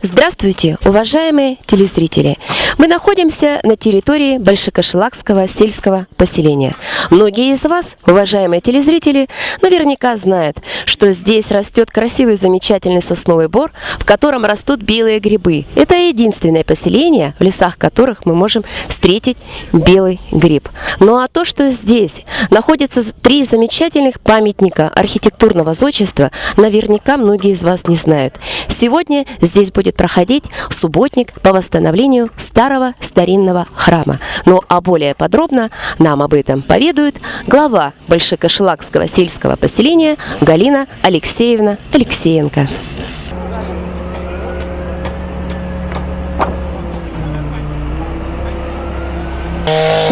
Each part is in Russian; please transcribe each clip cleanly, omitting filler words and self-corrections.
Здравствуйте, уважаемые телезрители! Мы находимся на территории Большекошелакского сельского поселения. Многие из вас, уважаемые телезрители, наверняка знают, что здесь растет красивый замечательный сосновый бор, в котором растут белые грибы. Это единственное поселение, в лесах которых мы можем встретить белый гриб. Ну а то, что здесь находятся 3 замечательных памятника архитектурного зодчества, наверняка многие из вас не знают. Сегодня здесь будет проходить субботник по восстановлению старого старинного храма. Ну а более подробно нам об этом поведает глава Большекошелакского сельского поселения Галина Алексеевна Алексеенко.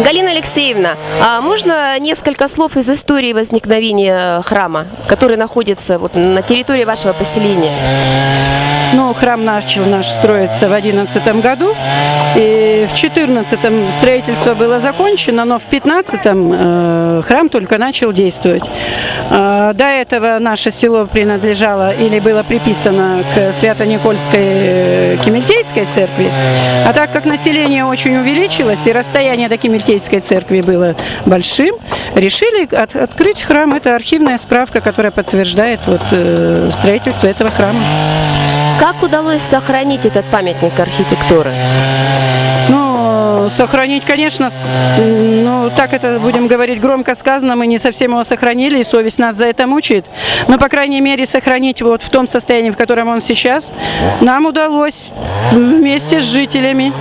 Галина Алексеевна, а можно несколько слов из истории возникновения храма, который находится вот на территории вашего поселения? Ну, храм начал наш строиться в 2011 году, и в 2014 строительство было закончено, но в 2015 храм только начал действовать. До этого наше село принадлежало или было приписано к Свято-Никольской Кемельтейской церкви, а так как население очень увеличилось и расстояние до Кемельтейской церкви было большим, решили открыть храм. Это архивная справка, которая подтверждает строительство этого храма. Как удалось сохранить этот памятник архитектуры? Ну, сохранить, конечно, так это, будем говорить, громко сказано, мы не совсем его сохранили, и совесть нас за это мучает. Но, по крайней мере, сохранить вот в том состоянии, в котором он сейчас, нам удалось вместе с жителями.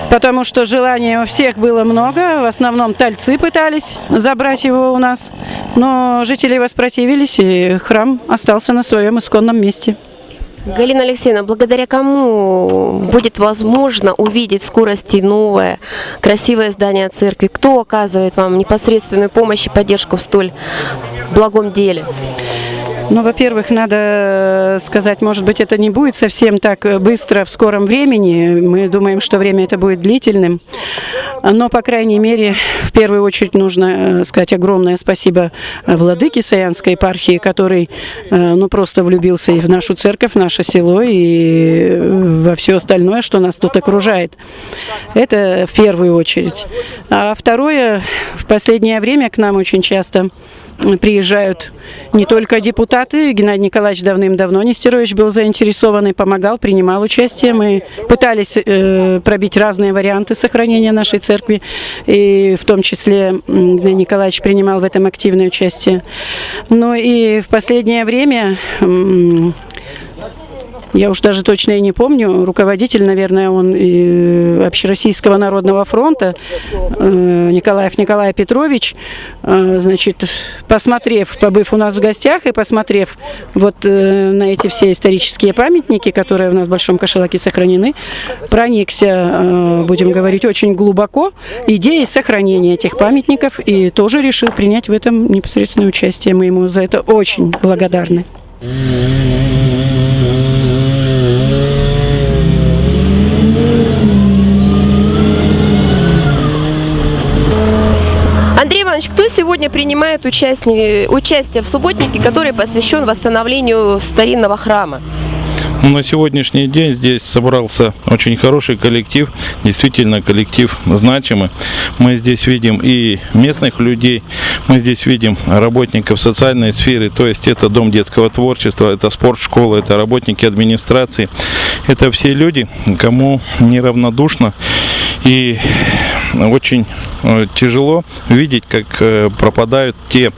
Потому что желания у всех было много, в основном тальцы пытались забрать его у нас, но жители воспротивились, и храм остался на своем исконном месте. Галина Алексеевна, благодаря кому будет возможно увидеть в скорости новое, красивое здание церкви? Кто оказывает вам непосредственную помощь и поддержку в столь благом деле? Ну, во-первых, надо сказать, может быть, это не будет совсем так быстро в скором времени. Мы думаем, что время это будет длительным. Но, по крайней мере, в первую очередь нужно сказать огромное спасибо владыке Саянской епархии, который просто влюбился и в нашу церковь, в наше село, и во все остальное, что нас тут окружает. Это в первую очередь. А второе, в последнее время к нам очень часто приезжают не только депутаты. Геннадий Николаевич давным-давно Нестерович был заинтересован и помогал, принимал участие. Мы пытались пробить разные варианты сохранения нашей церкви, и в том числе Геннадий Николаевич принимал в этом активное участие. Ну и в последнее время, я уж даже точно и не помню, руководитель, наверное, он Общероссийского народного фронта Николаев Николай Петрович, побыв у нас в гостях и посмотрев на эти все исторические памятники, которые у нас в Большом Кошелаке сохранены, проникся, будем говорить, очень глубоко идеей сохранения этих памятников и тоже решил принять в этом непосредственное участие. Мы ему за это очень благодарны. Андрей Иванович, кто сегодня принимает участие в субботнике, который посвящен восстановлению старинного храма? На сегодняшний день здесь собрался очень хороший коллектив, действительно коллектив значимый. Мы здесь видим и местных людей, мы здесь видим работников социальной сферы, то есть это Дом детского творчества, это спортшкола, это работники администрации. Это все люди, кому неравнодушно и очень тяжело видеть, как пропадают те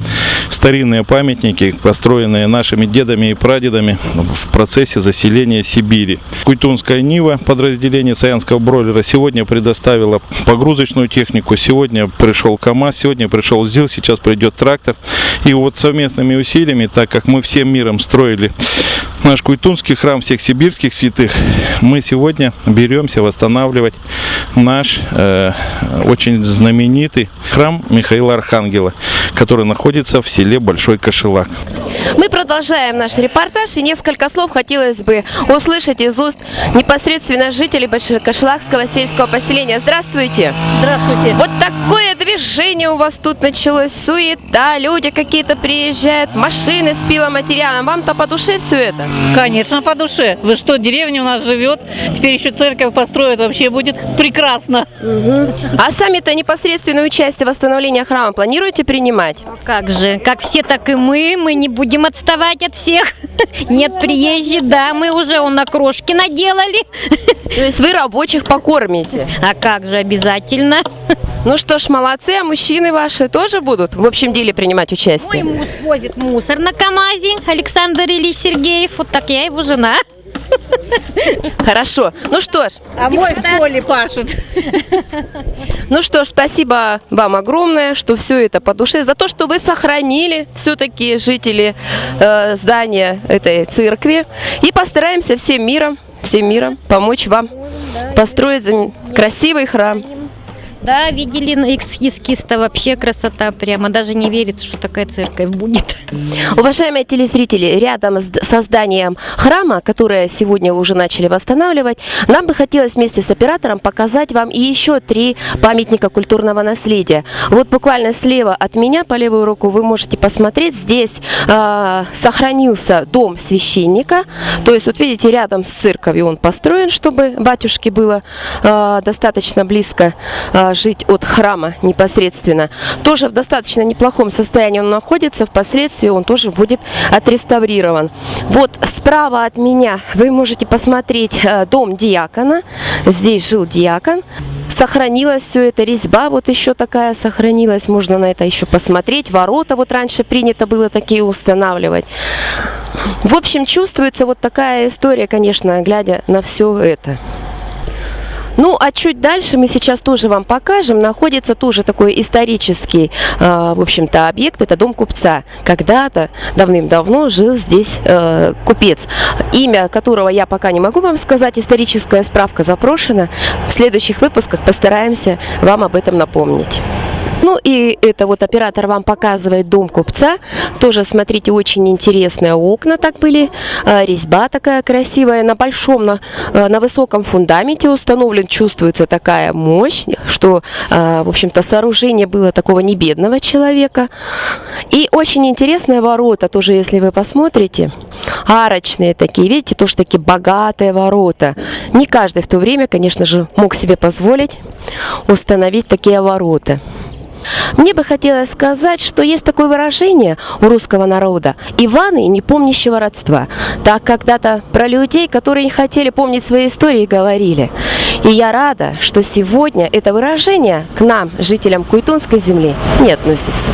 старинные памятники, построенные нашими дедами и прадедами в процессе заселения Сибири. Куйтунская Нива, подразделение Саянского бройлера, сегодня предоставила погрузочную технику, сегодня пришел КАМАЗ, сегодня пришел ЗИЛ, сейчас придет трактор. И вот совместными усилиями, так как мы всем миром строили наш Куйтунский храм всех сибирских святых, мы сегодня беремся восстанавливать наш очень знаменитый храм Михаила Архангела, который находится в селе Большой Кошелак. Мы продолжаем наш репортаж, и несколько слов хотелось бы услышать из уст непосредственно жителей Большекошелакского сельского поселения. Здравствуйте! Здравствуйте. Вот такое движение у вас тут началось, суета, люди какие-то приезжают, машины с пиломатериалом. Вам-то по душе все это? Конечно, по душе. Вы что, деревня у нас живет, теперь еще церковь построят, вообще будет прекрасно. А сами-то непосредственное участие в восстановлении храма планируете принимать? Как же, как все, так и мы не будем отставать от всех. Нет приезжих, да, мы уже на крошки наделали. То есть вы рабочих покормите? А как же, обязательно. Ну что ж, молодцы, а мужчины ваши тоже будут в общем деле принимать Мой участие? муж возит мусор на КамАЗе, Александр Ильич Сергеев, вот так я его жена. Хорошо. Ну что ж, А мой в поле пашет. спасибо вам огромное, что все это по душе, за то, что вы сохранили все-таки жители здания этой церкви. И постараемся всем миром помочь вам построить красивый храм. Да, видели на эскиз-то, вообще красота прямо, даже не верится, что такая церковь будет. Уважаемые телезрители, рядом со зданием храма, которое сегодня уже начали восстанавливать, нам бы хотелось вместе с оператором показать вам и еще 3 памятника культурного наследия. Вот буквально слева от меня, по левую руку, вы можете посмотреть, здесь сохранился дом священника, то есть вот видите, рядом с церковью он построен, чтобы батюшке было достаточно близко жить от храма непосредственно. Тоже в достаточно неплохом состоянии он находится, впоследствии он тоже будет отреставрирован. Вот справа от меня вы можете посмотреть дом диакона, здесь жил диакон. Сохранилась все это, резьба вот еще такая сохранилась, можно на это еще посмотреть. Ворота вот раньше принято было такие устанавливать. В общем, чувствуется вот такая история, конечно, глядя на все это. Ну, а чуть дальше мы сейчас тоже вам покажем. Находится тоже такой исторический, в общем-то, объект. Это дом купца. Когда-то, давным-давно жил здесь купец, имя которого я пока не могу вам сказать. Историческая справка запрошена. В следующих выпусках постараемся вам об этом напомнить. Ну и это вот оператор вам показывает дом купца. Тоже, смотрите, очень интересные окна так были. Резьба такая красивая. На большом, на высоком фундаменте установлен. Чувствуется такая мощь, что, в общем-то, сооружение было такого небедного человека. И очень интересные ворота, тоже, если вы посмотрите. Арочные такие, видите, тоже такие богатые ворота. Не каждый в то время, конечно же, мог себе позволить установить такие ворота. Мне бы хотелось сказать, что есть такое выражение у русского народа: Иваны, не помнящего родства. Так когда-то про людей, которые не хотели помнить свои истории, говорили. И я рада, что сегодня это выражение к нам, жителям Куйтунской земли, не относится.